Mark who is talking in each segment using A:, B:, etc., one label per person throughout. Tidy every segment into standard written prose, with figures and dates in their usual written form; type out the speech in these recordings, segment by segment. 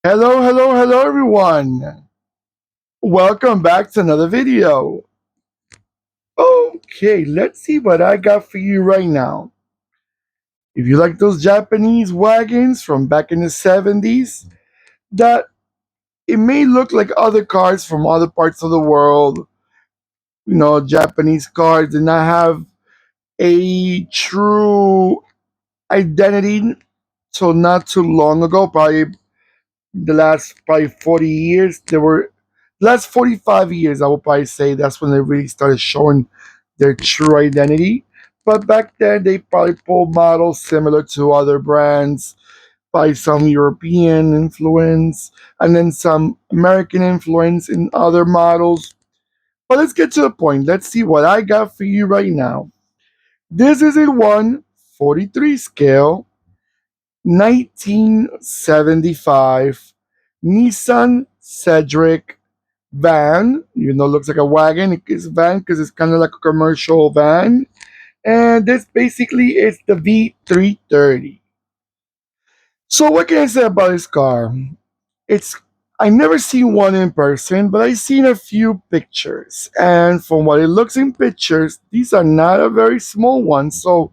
A: Hello, hello, hello, everyone. Welcome back to another video. Okay, let's see what I got for you right now. If you like those Japanese wagons from back in the 70s, that it may look like other cars from other parts of the world. Japanese cars did not have a true identity till not too long ago, probably the last probably 40 years. There were last 45 years, I would probably say that's when they really started showing their true identity. But back then they probably pulled models similar to other brands by some European influence and then some American influence in other models. But let's get to the point. Let's see what I got for you right now. This is a 143 scale 1975 Nissan Cedric van. Even though it looks like a wagon, it is a van because it's kind of like a commercial van. And this basically is the V330. So what can I say about this car? It's I never seen one in person, but I've seen a few pictures. And from what it looks in pictures, these are not a very small ones. So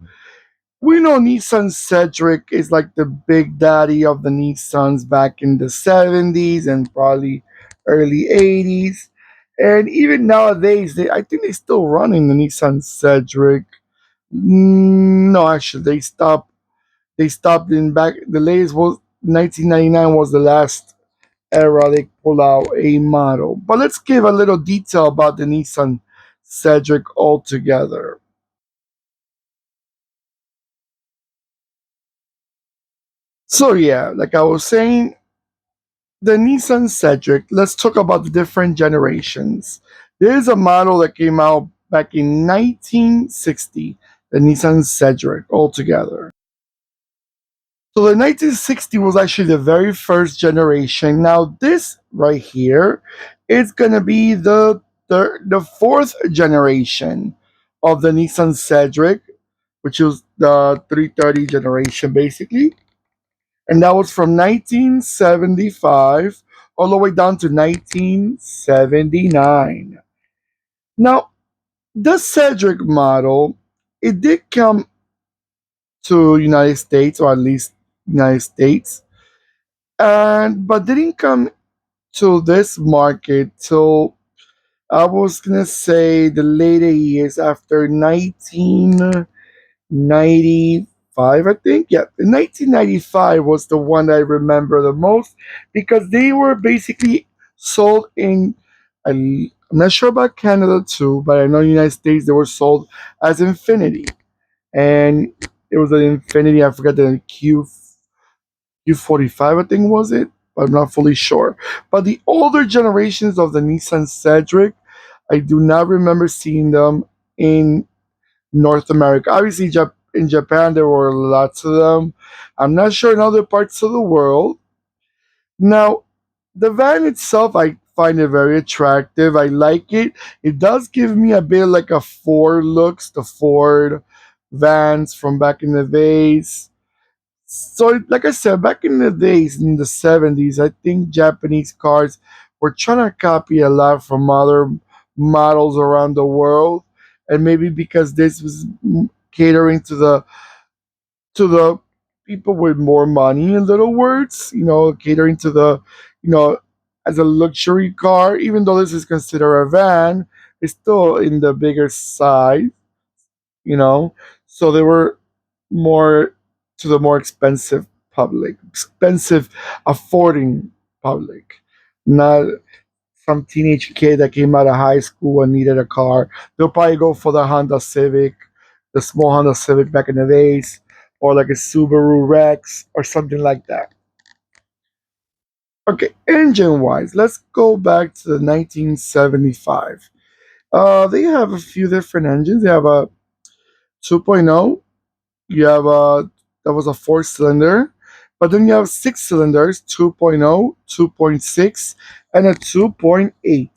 A: we know Nissan Cedric is like the big daddy of the Nissans back in the 70s and probably early 80s. And even nowadays, I think they're still running the Nissan Cedric. No, actually, they stopped. They stopped in back. The latest was 1999 was the last era they pulled out a model. But let's give a little detail about the Nissan Cedric altogether. So yeah, like I was saying, the Nissan Cedric, let's talk about the different generations. There is a model that came out back in 1960, the Nissan Cedric altogether. So the 1960 was actually the very first generation. Now this right here is going to be the fourth generation of the Nissan Cedric, which was the 330 generation basically. And that was from 1975 all the way down to 1979. Now, the Cedric model, it did come to United States, or at least United States, and but didn't come to this market till I was gonna say the later years after 1995, I think. Yeah, 1995 was the one that I remember the most because they were basically sold in. I'm not sure about Canada too, but I know United States they were sold as Infinity, and it was an Infinity. I forgot the Q45, I think was it, but I'm not fully sure. But the older generations of the Nissan Cedric, I do not remember seeing them in North America. Obviously, in Japan, there were lots of them. I'm not sure in other parts of the world. Now, the van itself, I find it very attractive. I like it. It does give me a bit like a Ford looks, the Ford vans from back in the days. So, like I said, back in the days, in the 70s, I think Japanese cars were trying to copy a lot from other models around the world. And maybe because this was catering to the people with more money, in little words, catering to the, you know, as a luxury car, even though this is considered a van, it's still in the bigger side, you know. So they were more to the more expensive public, expensive, affording public, not some teenage kid that came out of high school and needed a car. They'll probably go for the Honda Civic, the small Honda Civic back in the days, or like a Subaru Rex or something like that. Okay, engine wise, let's go back to the 1975. They have a few different engines. They have a 2.0. You have a that was a four-cylinder, but then you have six cylinders: 2.0, 2.6, and a 2.8.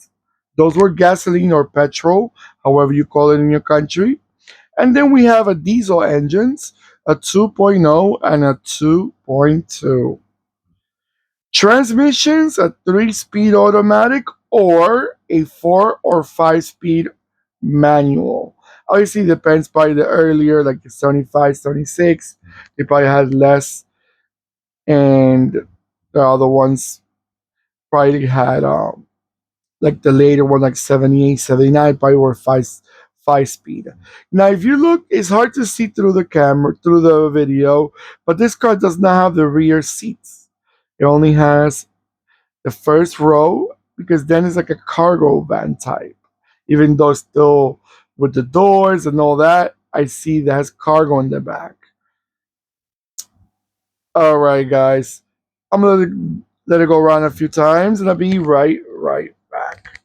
A: Those were gasoline or petrol, however you call it in your country. And then we have a diesel engines, a 2.0 and a 2.2. Transmissions, a 3-speed automatic or a 4 or 5 speed manual. Obviously, depends by the earlier, like the 75, 76. They probably had less, and the other ones probably had like the later one, like 78, 79, probably were five speed. Now, if you look, it's hard to see through the camera, through the video, but this car does not have the rear seats. It only has the first row because then it's like a cargo van type. Even though it's still with the doors and all that, I see that has cargo in the back. All right, guys, I'm gonna let it go around a few times, and I'll be right back.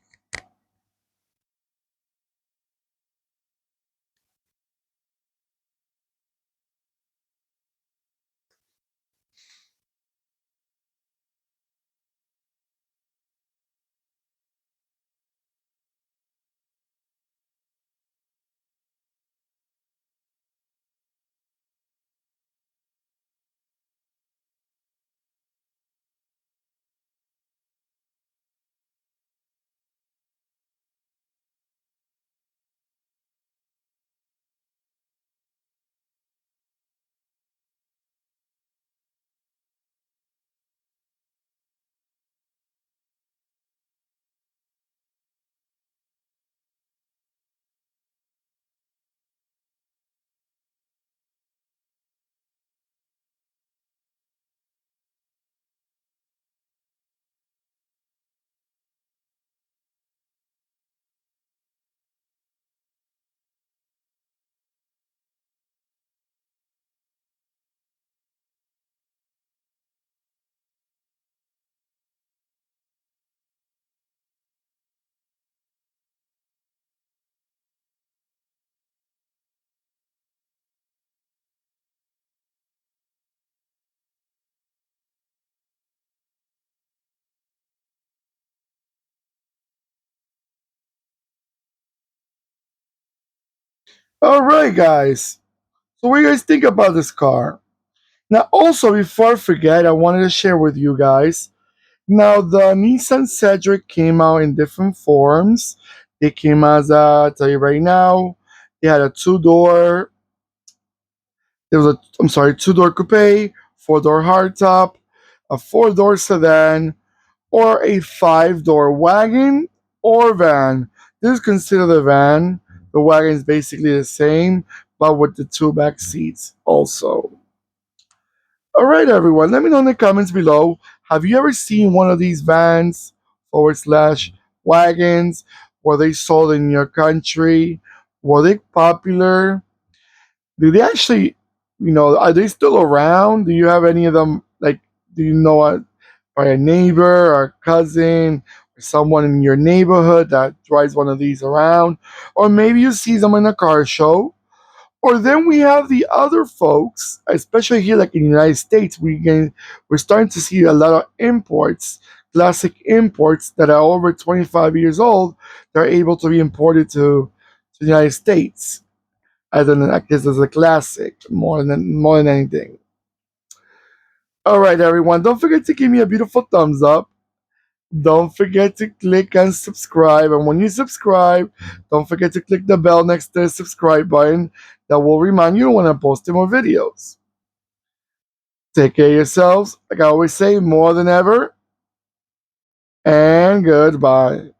A: All right, guys. So, what do you guys think about this car? Now, also, before I forget, I wanted to share with you guys. Now, the Nissan Cedric came out in different forms. It came as a, I'll tell you right now, it had a two-door, there was a, I'm sorry, two-door coupe, four-door hardtop, a four-door sedan, or a five-door wagon or van. This is considered a van. The wagon is basically the same, but with the two back seats also. All right, everyone. Let me know in the comments below. Have you ever seen one of these vans forward slash wagons? Were they sold in your country? Were they popular? Do they actually, are they still around? Do you have any of them? Like, do you know by a neighbor or cousin or someone in your neighborhood that drives one of these around? Or maybe you see them in a car show, or then we have the other folks, especially here, like in the United States, we're starting to see a lot of imports, classic imports that are over 25 years old. They're able to be imported to the United States as an, I guess, as a classic more than anything. All right, everyone, don't forget to give me a beautiful thumbs up. Don't forget to click and subscribe. And when you subscribe, don't forget to click the bell next to the subscribe button. That will remind you when I'm posting more videos. Take care of yourselves. Like I always say, more than ever. And goodbye.